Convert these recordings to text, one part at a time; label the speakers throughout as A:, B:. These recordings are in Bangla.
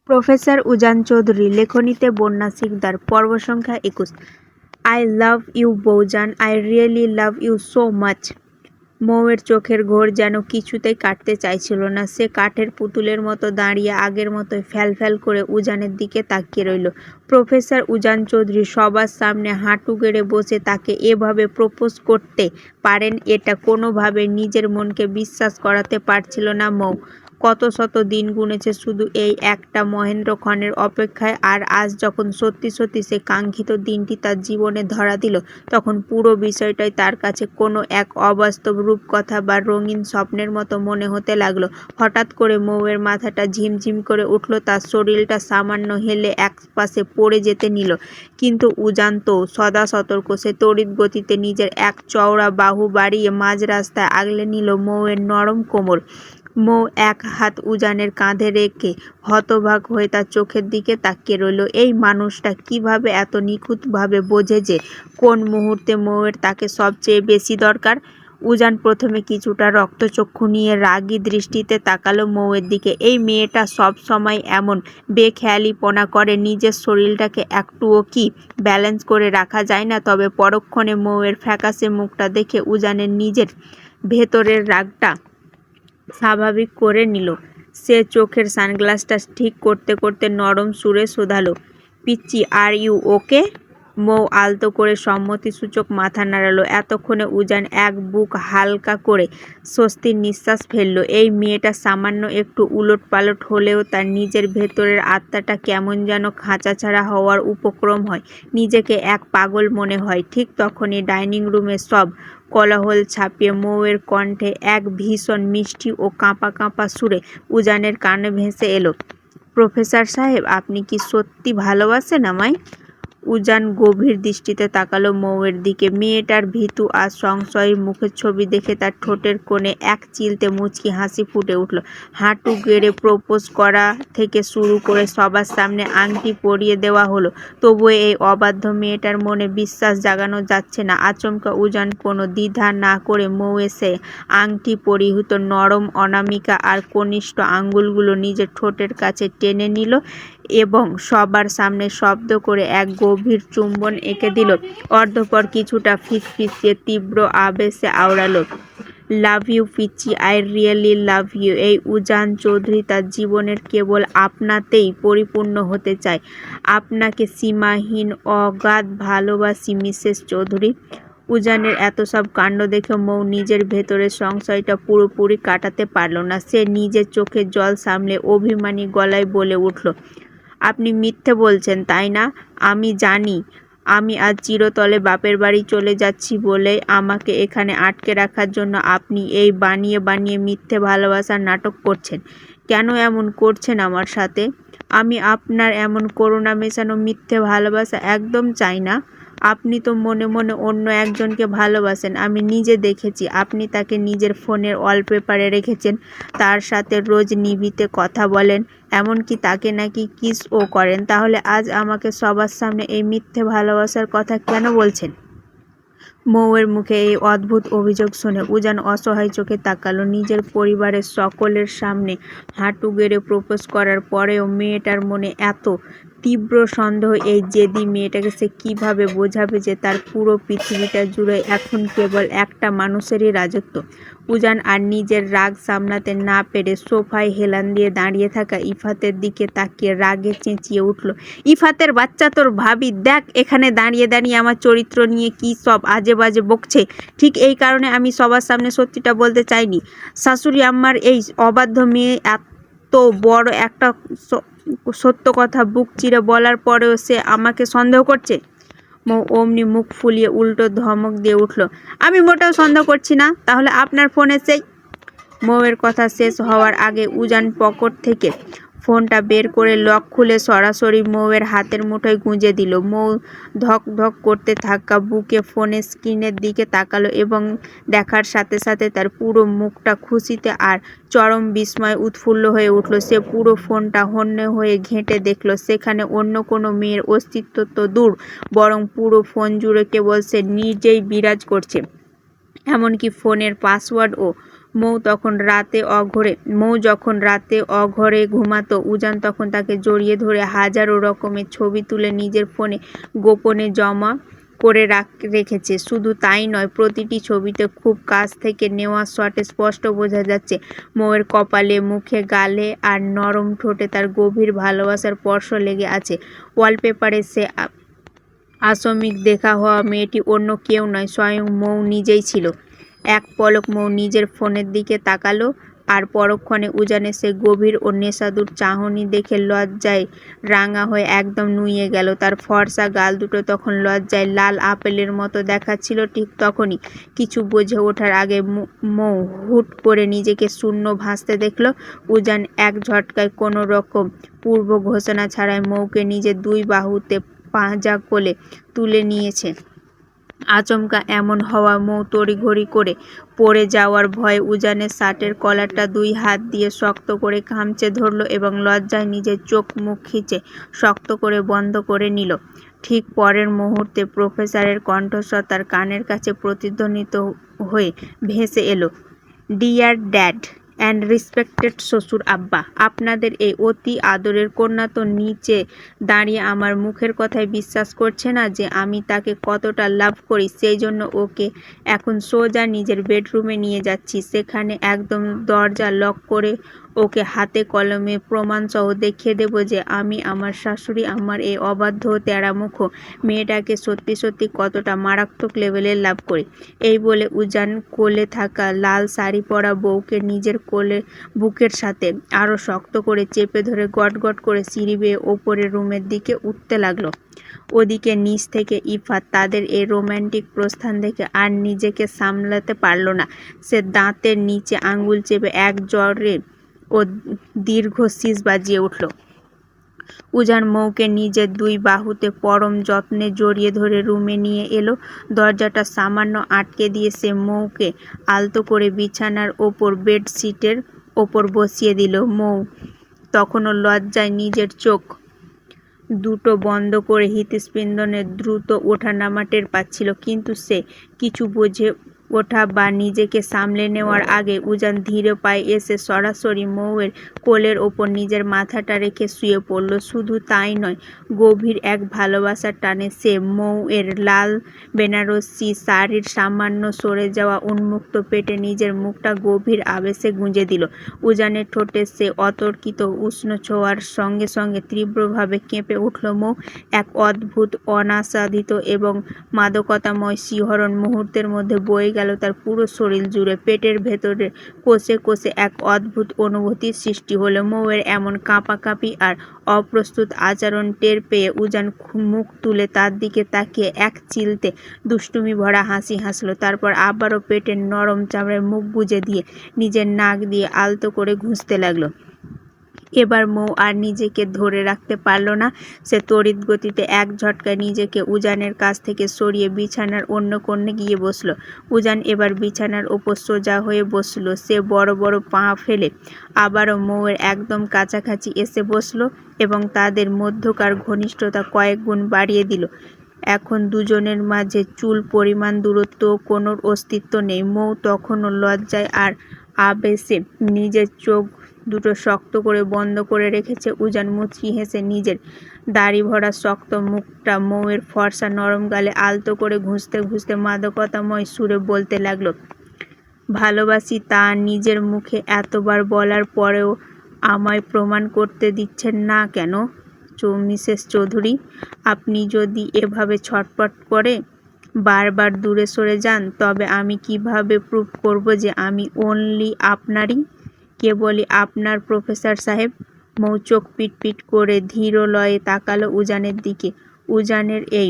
A: প্রফেসর উজান চৌধুরী লেখনীতে বন্যা সিকদার পর্ব সংখ্যা ২১। আই লাভ ইউ বৌজান, I really love you so much. মৌয়ের চোখের ঘোর যেন কিছুতেই কাটতে চাইছিল না। সে কাঠের পুতুলের মতো দাঁড়িয়ে আগের মতোই ফ্যাল ফ্যাল করে উজানের দিকে তাকিয়ে রইল। প্রফেসর উজান চৌধুরী সবার সামনে হাঁটু গেড়ে বসে তাকে এভাবে প্রপোজ করতে পারেন, এটা কোনোভাবে নিজের মনকে বিশ্বাস করাতে পারছিল না মৌ। কত শত দিন গুনেছে শুধু এই একটা মহেন্দ্রক্ষণের অপেক্ষায়, আর আজ যখন সত্যি সত্যি সে কাঙ্ক্ষিত দিনটি তার জীবনে ধরা দিল, তখন পুরো বিষয়টাই তার কাছে কোনো এক অবাস্তব রূপকথা বা রঙিন স্বপ্নের মতো মনে হতে লাগলো। হঠাৎ করে মৌয়ের মাথাটা ঝিমঝিম করে উঠল, তার শরীরটা সামান্য হেলে একপাশে পড়ে যেতে নিল। কিন্তু উজান তো সদা সতর্ক। সে তড়িৎ গতিতে নিজের এক চওড়া বাহু বাড়িয়ে মাঝ রাস্তায় আগলে নিল মৌয়ের নরম কোমর। মৌ এক হাত উজানের কাঁধে রেখে হতবাক হয়ে তার চোখের দিকে তাকিয়ে রইল। এই মানুষটা কিভাবে এত নিখুঁতভাবে বোঝে যে কোন মুহূর্তে মৌয়ের তাকে সবচেয়ে বেশি দরকার। উজান প্রথমে কিছুটা রক্তচক্ষু নিয়ে রাগী দৃষ্টিতে তাকালো মৌয়ের দিকে। এই মেয়েটা সব সময় এমন বেখেয়ালিপনা করে, নিজের শরীরটাকে একটুও কি ব্যালেন্স করে রাখা যায় না? তবে পরক্ষণে মৌয়ের ফ্যাকাশে মুখটা দেখে উজানের নিজের ভেতরের রাগটা স্বাভাবিক করে নিল। সে চোখের সানগ্লাসটা ঠিক করতে করতে নরম সুরে শোধালো, পিচ্চি আর ইউ ওকে? মৌ আলতো করে সম্মতিসূচক মাথা নাড়ালো। এতক্ষণে উজান এক বুক হালকা করে স্বস্তির নিঃশ্বাস ফেলল। এই মেয়েটা সামান্য একটু উলটপালট হলেও তার নিজের ভেতরের আত্মাটা কেমন যেন খাঁচাছাড়া হওয়ার উপক্রম হয়, নিজেকে এক পাগল মনে হয়। ঠিক তখনই ডাইনিং রুমে সব কোলাহল ছাপিয়ে মৌয়ের কণ্ঠে এক ভীষণ মিষ্টি ও কাঁপা কাঁপা সুরে উজানের কানে ভেসে এলো, প্রফেসর সাহেব, আপনি কি সত্যি ভালোবাসেন আমায়? উজান গভীর দৃষ্টিতে তাকালো মৌয়ের দিকে। মেয়েটার ভীতু আর সংশয়ী মুখের ছবি দেখে তার ঠোঁটের কোণে এক চিলতে মুচকি হাসি ফুটে উঠল। হাঁটু গেড়ে প্রপোজ করা থেকে শুরু করে সবার সামনে আংটি পরিয়ে দেওয়া হলো, তবুও এই অবাধ্য মেয়েটার মনে বিশ্বাস জাগানো যাচ্ছে না। আচমকা উজান কোনো দ্বিধা না করে মৌয়ের সে আংটি পরিহিত নরম অনামিকা আর কনিষ্ঠ আঙ্গুলগুলো নিজের ঠোঁটের কাছে টেনে নিল এবং সবার সামনে শব্দ করে এক গভীর চুম্বন এঁকে দিল। অর্ধপর কিছুটা ফিসফিসিয়ে তীব্র আবেশে আওড়ালো, লাভ ইউ পিচ্চি, আই রিয়েলি লাভ ইউ। এই উজান চৌধুরী তার জীবনের কেবল আপনাতেই পরিপূর্ণ হতে চায়। আপনাকে সীমাহীন অগাধ ভালোবাসি মিসেস চৌধুরী। উজানের এত সব কাণ্ড দেখে মৌ নিজের ভেতরের সংশয়টা পুরোপুরি কাটাতে পারল না। সে নিজের চোখের জল সামলে অভিমানী গলায় বলে উঠল, আপনি মিথ্যে বলছেন তাই না? আমি জানি আমি আজ চিরতরে বাপের বাড়ি চলে যাচ্ছি বলেই আমাকে এখানে আটকে রাখার জন্য আপনি এই বানিয়ে বানিয়ে মিথ্যে ভালোবাসার নাটক করছেন। কেন এমন করছেন আমার সাথে? আমি আপনার এমন করুণা মেশানো মিথ্যে ভালোবাসা একদম চাই না। আপনি তো মনে মনে অন্য একজনকে ভালোবাসেন। আমি নিজে দেখেছি আপনি তাকে নিজের ফোনের ওয়ালপেপারে রেখেছেন, তার সাথে রোজ নিভৃতে কথা বলেন, এমনকি তাকে নাকি কিসও করেন। তাহলে আজ আমাকে সবার সামনে এই মিথ্যে ভালোবাসার কথা কেন বলছেন? মৌয়ের মুখে এই অদ্ভুত অভিযোগ শুনে উজান অসহায় চোখে তাকালো। নিজের পরিবারের সকলের সামনে হাঁটু গেড়ে প্রপোজ করার পরেও মেয়েটার মনে এত তীব্র সন্দেহ। এই জেদি মেয়েটাকে সে কিভাবে বোঝাবে যে তার পুরো পৃথিবীটা জুড়ে এখন কেবল একটা মানুষেরই রাজত্ব? উজান আর নিজের রাগ সামলাতে না পেরে সোফায় হেলান দিয়ে দাঁড়িয়ে থাকা ইফাতের দিকে তাকিয়ে রাগে চেঁচিয়ে উঠল, ইফাতের বাচ্চা, তোর ভাবি দেখ এখানে দাঁড়িয়ে দাঁড়িয়ে আমার চরিত্র নিয়ে কি সব আজে বাজে বকছে। ঠিক এই কারণে আমি সবার সামনে সত্যিটা বলতে চাইনি। শাশুড়ি আম্মার এই অবাধ্য মেয়ে এত বড় একটা সত্য কথা বুক চিরে বলার পরেও সে আমাকে সন্দেহ করছে। মৌ অমনি মুখ ফুলিয়ে উল্টো ধমক দিয়ে উঠল, আমি মোটেও সন্দেহ করছি না। তাহলে আপনার ফোনে সেই... মৌয়ের কথা শেষ হওয়ার আগে উজান পকেট থেকে ফোনটা বের করে লক খুলে সরাসরি মৌয়ের হাতের মুঠোয় গুঁজে দিল। মৌ ধক ধক করতে থাকা বুকে ফোনের স্ক্রিনের দিকে তাকালো এবং দেখার সাথে সাথে তার পুরো মুখটা খুশিতে আর চরম বিস্ময়ে উৎফুল্ল হয়ে উঠল। সে পুরো ফোনটা হন্যে হয়ে ঘেঁটে দেখল, সেখানে অন্য কোনো মেয়ের অস্তিত্ব তো দূর, বরং পুরো ফোন জুড়ে কেবল সে নিজেই বিরাজ করছে। এমনকি ফোনের পাসওয়ার্ড ও মৌ যখন রাতে অঘরে ঘুমাতো, উজান তখন তাকে জড়িয়ে ধরে হাজারো রকমের ছবি তুলে নিজের ফোনে গোপনে জমা করে রেখেছে। শুধু তাই নয়, প্রতিটি ছবিতে খুব কাছ থেকে নেওয়া শটে স্পষ্ট বোঝা যাচ্ছে মৌয়ের কপালে, মুখে, গালে আর নরম ঠোঁটে তার গভীর ভালোবাসার স্পর্শ লেগে আছে। ওয়ালপেপারে সে আসমিক দেখা হওয়া মেয়েটি অন্য কেউ নয়, স্বয়ং মৌ নিজেই ছিল। এক পলক মৌ নিজের ফোনের দিকে তাকালো, আর পরক্ষণে উজানের সে গভীর ও নেশাদুর চাহনি দেখে লজ্জায় রাঙা হয়ে একদম নুয়ে গেল। তার ফর্সা গাল দুটো তখন লজ্জায় লাল আপেলের মতো দেখাচ্ছিল। ঠিক তখনই কিছু বুঝে ওঠার আগে মৌ হুট করে নিজেকে শূন্য ভাসতে দেখল। উজান এক ঝটকায় কোনো রকম পূর্ব ঘোষণা ছাড়াই মৌকে নিজের দুই বাহুতে পাঁজা কোলে তুলে নিয়েছে। আচমকা এমন হওয়া মৌ তড়িঘড়ি করে পড়ে যাওয়ার ভয়ে উজানের শার্টের কলারটা দুই হাত দিয়ে শক্ত করে খামচে ধরল এবং লজ্জায় নিজের চোখ মুখ খিচে শক্ত করে বন্ধ করে নিল। ঠিক পরের মুহূর্তে প্রফেসরের কণ্ঠস্বর তার কানের কাছে প্রতিধ্বনিত হয়ে ভেসে এলো, ডিয়ার ড্যাড অ্যান্ড রেসপেক্টেড শ্বশুর আব্বা, আপনাদের এই অতি আদরের কন্যা তো নিচে দাঁড়িয়ে আমার মুখের কথায় বিশ্বাস করছে না যে আমি তাকে কতটা লাভ করি। সেই জন্য ওকে এখন সোজা নিজের বেডরুমে নিয়ে যাচ্ছি। সেখানে একদম দরজা লক করে ওকে হাতে কলমে প্রমাণসহ দেখিয়ে দেবো যে আমি আমার শাশুড়ি আমার এই অবাধ্য তেড়ামুখ মেয়েটাকে সত্যি সত্যি কতটা মারাত্মক লেভেলের লাভ করি। এই বলে উজান কোলে থাকা লাল শাড়ি পরা বউকে নিজের বুকের সাথে আরো শক্ত করে চেপে ধরে গটগট করে সিঁড়ি বেয়ে ওপরের রুমের দিকে উঠতে লাগলো। ওদিকে নিচ থেকে ইফাত তাদের এই রোম্যান্টিক প্রস্থান দেখে আর নিজেকে সামলাতে পারল না। সে দাঁতের নিচে আঙ্গুল চেপে এক জোরে ও দীর্ঘ শীষ বাজিয়ে উঠল। উজান মৌকে নিজের দুই বাহুতে পরম যত্নে জড়িয়ে ধরে রুমে নিয়ে এলো। দরজাটা সামান্য আটকে দিয়ে সে মৌকে আলতো করে বিছানার ওপর বেডশিটের ওপর বসিয়ে দিল। মৌ তখনও লজ্জায় নিজের চোখ দুটো বন্ধ করে হৃৎস্পন্দনের দ্রুত ওঠানামা টের পাচ্ছিল, কিন্তু সে কিছু বুঝে ওঠা বা নিজেকে সামলে নেওয়ার আগে উজান ধীরে পায়ে এসে সরাসরি মৌয়ের কোলের ওপর নিজের মাথাটা রেখে শুয়ে পড়ল। শুধু তাই নয়, গভীর এক ভালোবাসার টানে সে মৌয়ের লাল বেনারসি শাড়ির সামান্য সরে যাওয়া উন্মুক্ত পেটে নিজের মুখটা গভীর আবেশে গুঁজে দিল। উজানের ঠোঁটে সে অতর্কিত উষ্ণ ছোঁয়ার সঙ্গে সঙ্গে তীব্রভাবে কেঁপে উঠল মৌ। এক অদ্ভুত, অনাস্বাদিত এবং মাদকতাময় শিহরণ মুহূর্তের মধ্যে বয়ে গেল তার পুরো শরীর জুড়ে। পেটের ভেতরে কোষে কোষে এক অদ্ভুত অনুভূতির সৃষ্টি হলো। মৌয়ের এমন কাঁপাকাঁপি আর অপ্রস্তুত আচরণ টের পেয়ে উজান মুখ তুলে তার দিকে তাকিয়ে এক চিলতে দুষ্টুমি ভরা হাসি হাসল। তারপর আবারও পেটের নরম চামড়ায় মুখ গুজে দিয়ে নিজের নাক দিয়ে আলতো করে ঘুষতে লাগলো। এবার মৌ আর নিজেকে ধরে রাখতে পারল না। সে তড়িৎ গতিতে এক ঝটকায় নিজেকে উজানের কাছ থেকে সরিয়ে বিছানার অন্য কোণে গিয়ে বসল। উজান এবার বিছানার ওপর সোজা হয়ে বসল। সে বড় বড় পা ফেলে আবারও মৌয়ের একদম কাছাকাছি এসে বসল এবং তাদের মধ্যকার ঘনিষ্ঠতা কয়েক গুণ বাড়িয়ে দিল। এখন দুজনের মাঝে চুল পরিমাণ দূরত্ব কোনো অস্তিত্ব নেই। মৌ তখনও লজ্জায় আর আবেশে নিজের চোখ দুটো শক্ত করে বন্ধ করে রেখেছে। উজান মুচকি হেসে নিজের দাড়ি ভরা শক্ত মুখটা মৌয়ের ফর্সা নরম গালে আলতো করে ঘুষতে ঘুষতে মাদকতাময় সুরে বলতে লাগলো, ভালোবাসি তা নিজের মুখে এতবার বলার পরেও আমায় প্রমাণ করতে দিচ্ছেন না কেন মিসেস চৌধুরী? আপনি যদি এভাবে ছটফট করে বারবার দূরে সরে যান, তবে আমি কিভাবে প্রুভ করব যে আমি অনলি আপনারই? কেবলই আপনার প্রফেসর সাহেব। মৌ চোখ পিটপিট করে ধীর লয়ে তাকালো উজানের দিকে। উজানের এই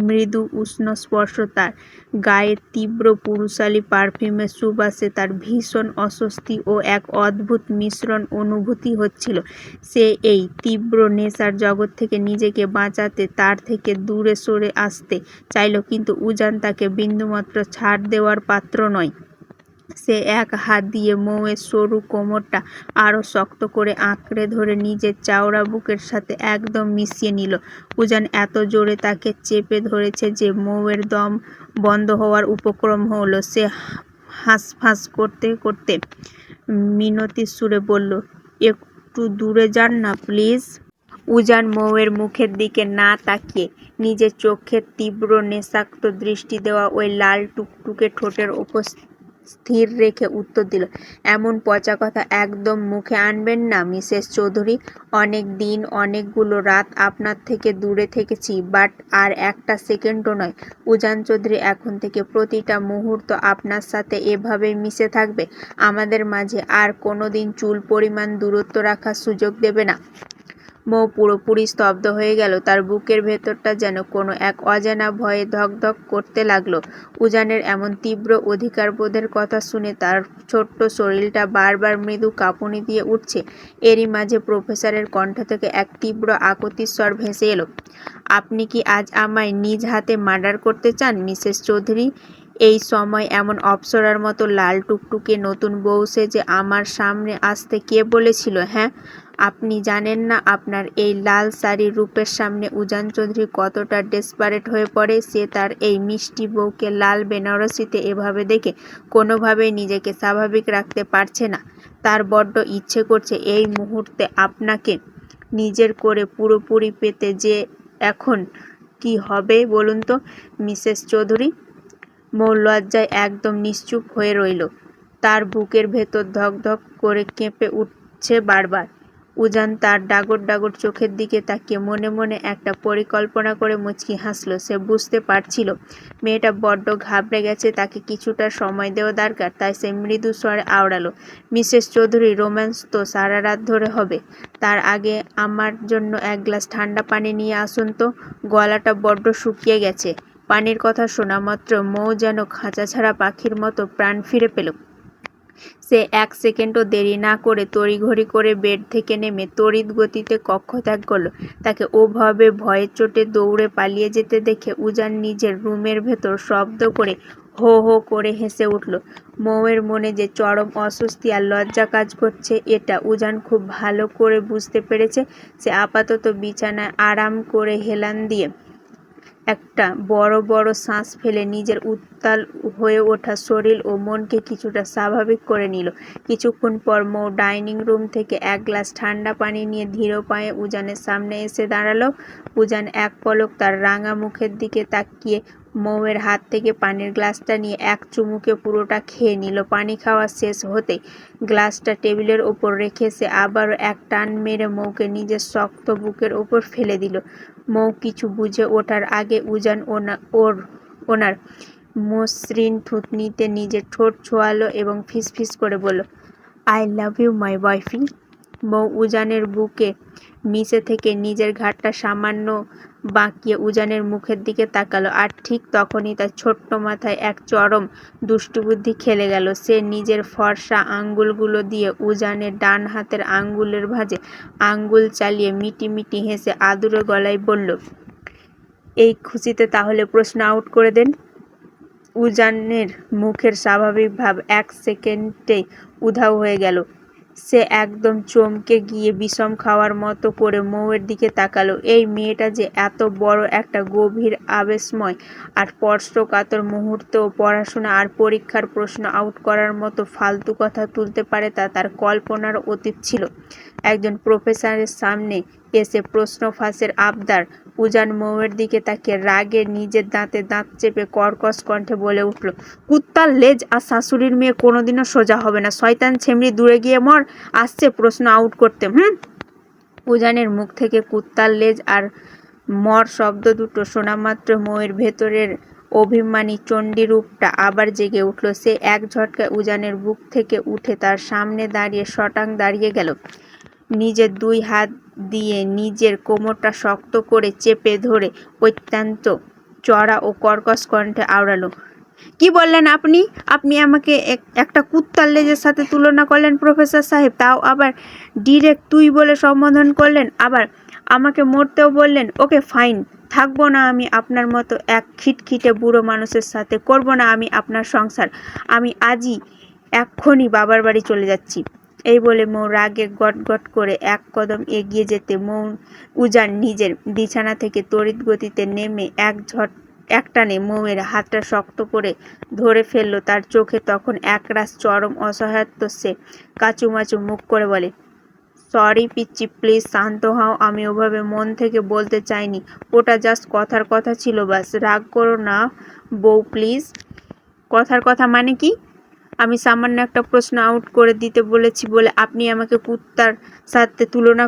A: মৃদু উষ্ণ স্পর্শ, তার গায়ে তীব্র পুরুষালী পারফিউমের সুবাসে তার ভীষণ অস্বস্তি ও এক অদ্ভুত মিশ্রণ অনুভূতি হচ্ছিল। সে এই তীব্র নেশার জগৎ থেকে নিজেকে বাঁচাতে তার থেকে দূরে সরে আসতে চাইল, কিন্তু উজান তাকে বিন্দুমাত্র ছাড় দেওয়ার পাত্র নয়। সে এক হাত দিয়ে মৌয়ের সরু কোমরটা আরো শক্ত করে আঁকড়ে ধরে নিজের চওড়া বুকের সাথে একদম মিশিয়ে নিল। উজান এত জোরে তাকে চেপে ধরেছে যে মৌয়ের দম বন্ধ হওয়ার উপক্রম হলো। সে হাঁসফাঁস করতে করতে মিনতির সুরে বলল, একটু দূরে যান না প্লিজ। উজান মৌয়ের মুখের দিকে না তাকিয়ে নিজের চোখের তীব্র নেশাক্ত দৃষ্টি দেওয়া ওই লাল টুকটুকে ঠোঁটের ওপর স্থির রেখে উত্তর দিল, এমন পচা কথা একদম মুখে আনবেন না মিসেস চৌধুরী। অনেক দিন অনেকগুলো রাত আপনার থেকে দূরে থেকেছি, বাট আর একটা সেকেন্ডও নয়। উজান চৌধুরী এখন থেকে প্রতিটা মুহূর্ত আপনার সাথে এভাবেই মিশে থাকবে। আমাদের মাঝে আর কোনোদিন চুল পরিমাণ দূরত্ব রাখার সুযোগ দেবে না। মৌ পুরোপুরি স্তব্ধ হয়ে গেল। তার বুকের ভেতরটা যেন কোনো এক অজানা ভয়ে ধকধক করতে লাগলো। উজানের এমন তীব্র অধিকারবোধের কথা শুনে তার ছোট্ট শরীরটা বারবার মৃদু কাঁপুনি দিয়ে উঠছে। এরই মাঝে প্রফেসরের কণ্ঠ থেকে এক তীব্র আকুতির স্বর ভেসে এলো, আপনি কি আজ আমায় নিজ হাতে মার্ডার করতে চান মিসেস চৌধুরী? এই সময় এমন অপ্সরার মতো লাল টুকটুকে নতুন বউ সেজে আমার সামনে আসতে কে বলেছিল? হ্যাঁ, আপনি জানেন না আপনার এই লাল শাড়ির রূপের সামনে উজান চৌধুরী কতটা ডেসপারেট হয়ে পড়ে। সে তার এই মিষ্টি বউকে লাল বেনারসিতে এভাবে দেখে কোনোভাবেই নিজেকে স্বাভাবিক রাখতে পারছে না। তার বড্ড ইচ্ছে করছে এই মুহূর্তে আপনাকে নিজের করে পুরোপুরি পেতে। যে এখন কি হবে বলুন তো মিসেস চৌধুরী? মৌ লজ্জায় একদম নিশ্চুপ হয়ে রইল। তার বুকের ভেতর ধকধক করে কেঁপে উঠছে বারবার। উজান তার ডাগর ডাগর চোখের দিকে তাকিয়ে মনে মনে একটা পরিকল্পনা করে মুচকি হাসল। সে বুঝতে পারছিল মেয়েটা বড্ড ঘাবড়ে গেছে, তাকে কিছুটা সময় দেওয়া দরকার। তাই সে মৃদু স্বরে আওড়ালো, মিসেস চৌধুরী, রোম্যান্স তো সারা রাত ধরে হবে। তার আগে আমার জন্য এক গ্লাস ঠান্ডা পানি নিয়ে আসুন তো, গলাটা বড্ড শুকিয়ে গেছে। পানির কথা শোনা মাত্র মৌ যেন খাঁচাছাড়া পাখির মতো প্রাণ ফিরে পেল। সে এক সেকেন্ডও দেরি না করে তড়িঘড়ি করে বেড থেকে নেমে তড়িৎ গতিতে কক্ষ ত্যাগ করল। তাকে ওভাবে ভয়ের চোটে দৌড়ে পালিয়ে যেতে দেখে উজান নিজের রুমের ভেতর শব্দ করে হো হো করে হেসে উঠল। মৌয়ের মনে যে চরম অস্বস্তি আর লজ্জা কাজ করছে এটা উজান খুব ভালো করে বুঝতে পেরেছে। সে আপাতত বিছানায় আরাম করে হেলান দিয়ে একটা বড় বড় শ্বাস ফেলে নিজের উত্তাল হয়ে ওঠা শরীর ও মনকে কিছুটা স্বাভাবিক করে নিল। কিছুক্ষণ পর মৌ ডাইনিং রুম থেকে এক গ্লাস ঠান্ডা পানি নিয়ে ধীর পায়ে উজানের সামনে এসে দাঁড়ালো। উজান এক পলক তার রাঙা মুখের দিকে তাকিয়ে মৌয়ের হাত থেকে পানির গ্লাসটা নিয়ে এক চুমুকে পুরোটা খেয়ে নিল। পানি খাওয়া শেষ হতেই গ্লাসটা টেবিলের ওপর রেখে সে আবারও এক টান মেরে মৌকে নিজের শক্ত বুকের ওপর ফেলে দিল। মৌ কিছু বুঝে ওঠার আগে উজান ওনার মসৃণ থুতনিতে নিজের ঠোঁট ছোঁয়ালো এবং ফিসফিস করে বলল, আই লাভ ইউ মাই বয়ফ্রি। মৌ উজানের বুকে মিশে থেকে নিজের ঘাড়টা সামান্য বাঁকিয়ে উজানের মুখের দিকে তাকালো। আর ঠিক তখনই তার ছোট্ট মাথায় এক চরম দুষ্টুবুদ্ধি খেলে গেল। সে নিজের ফর্সা আঙ্গুলগুলো দিয়ে উজানের ডান হাতের আঙ্গুলের ভাঁজে আঙ্গুল চালিয়ে মিটি মিটি হেসে আদুরে গলায় বলল, এই খুশিতে তাহলে প্রশ্ন আউট করে দেন। উজানের মুখের স্বাভাবিক ভাব এক সেকেন্ডেই উধাও হয়ে গেল। সে একদম চমকে গিয়ে বিষম খাওয়ার মতো করে মৌয়ের দিকে তাকালো। এই মেয়েটা যে এত বড় একটা গভীর আবেশময় আর স্পর্শকাতর মুহূর্তেও পড়াশোনা আর পরীক্ষার প্রশ্ন আউট করার মতো ফালতু কথা তুলতে পারে তা তার কল্পনার অতীত ছিল। একজন প্রফেসরের সামনে এসে প্রশ্ন ফাঁসের আবদার। উজান মৌয়ের দিকে তাকিয়ে রাগে নিজের দাঁতে দাঁত চেপে কর্কশ কণ্ঠে বলে উঠল, কুত্তার লেজ আর শাশুড়ির মেয়ে কোনোদিনও সোজা হবে না। শয়তান ছেমড়ি, দূরে গিয়ে মর। আসছে প্রশ্ন আউট করতে। উজানের মুখ থেকে কুত্তার লেজ আর মর শব্দ দুটো শোনা মাত্র মৌয়ের ভেতরের অভিমানী চণ্ডী রূপটা আবার জেগে উঠল। সে এক ঝটকায় উজানের বুক থেকে উঠে তার সামনে দাঁড়িয়ে শটাং দাঁড়িয়ে গেল। নিজের দুই হাত দিয়ে নিজের কোমরটা শক্ত করে চেপে ধরে অত্যন্ত চড়া ও কর্কশ কণ্ঠে আওড়ালো, কি বললেন আপনি? আপনি আমাকে একটা কুত্তার লেজের সাথে তুলনা করলেন প্রফেসর সাহেব, তাও আবার ডিরেক্ট তুই বলে সম্বোধন করলেন, আবার আমাকে মরতেও বললেন। ওকে ফাইন, থাকবো না আমি আপনার মতো এক খিটখিটে বুড়ো মানুষের সাথে, করব না আমি আপনার সংসার। আমি আজই এক্ষুনি বাবার বাড়ি চলে যাচ্ছি। এই বলে মৌ রাগে গটগট করে এক কদম এগিয়ে যেতে উজান নিজের বিছানা থেকে তড়িৎ গতিতে নেমে এক ঝটকে একটানে মৌয়ের হাতটা শক্ত করে ধরে ফেললো। তার চোখে তখন একরাশ চরম অসহায়ত্ব। সে কাচুমাচু মুখ করে বলে, সরি পিচ্চি, প্লিজ শান্ত হও। আমি ওভাবে মন থেকে বলতে চাইনি, ওটা জাস্ট কথার কথা ছিল ব্যাস। রাগ করো না বউ প্লিজ। কথার কথা মানে কি? আমি সামান্য একটা প্রশ্ন আউট করে দিতে বলেছি বলে আপনি আমাকে কুত্তার সাথে তুলনা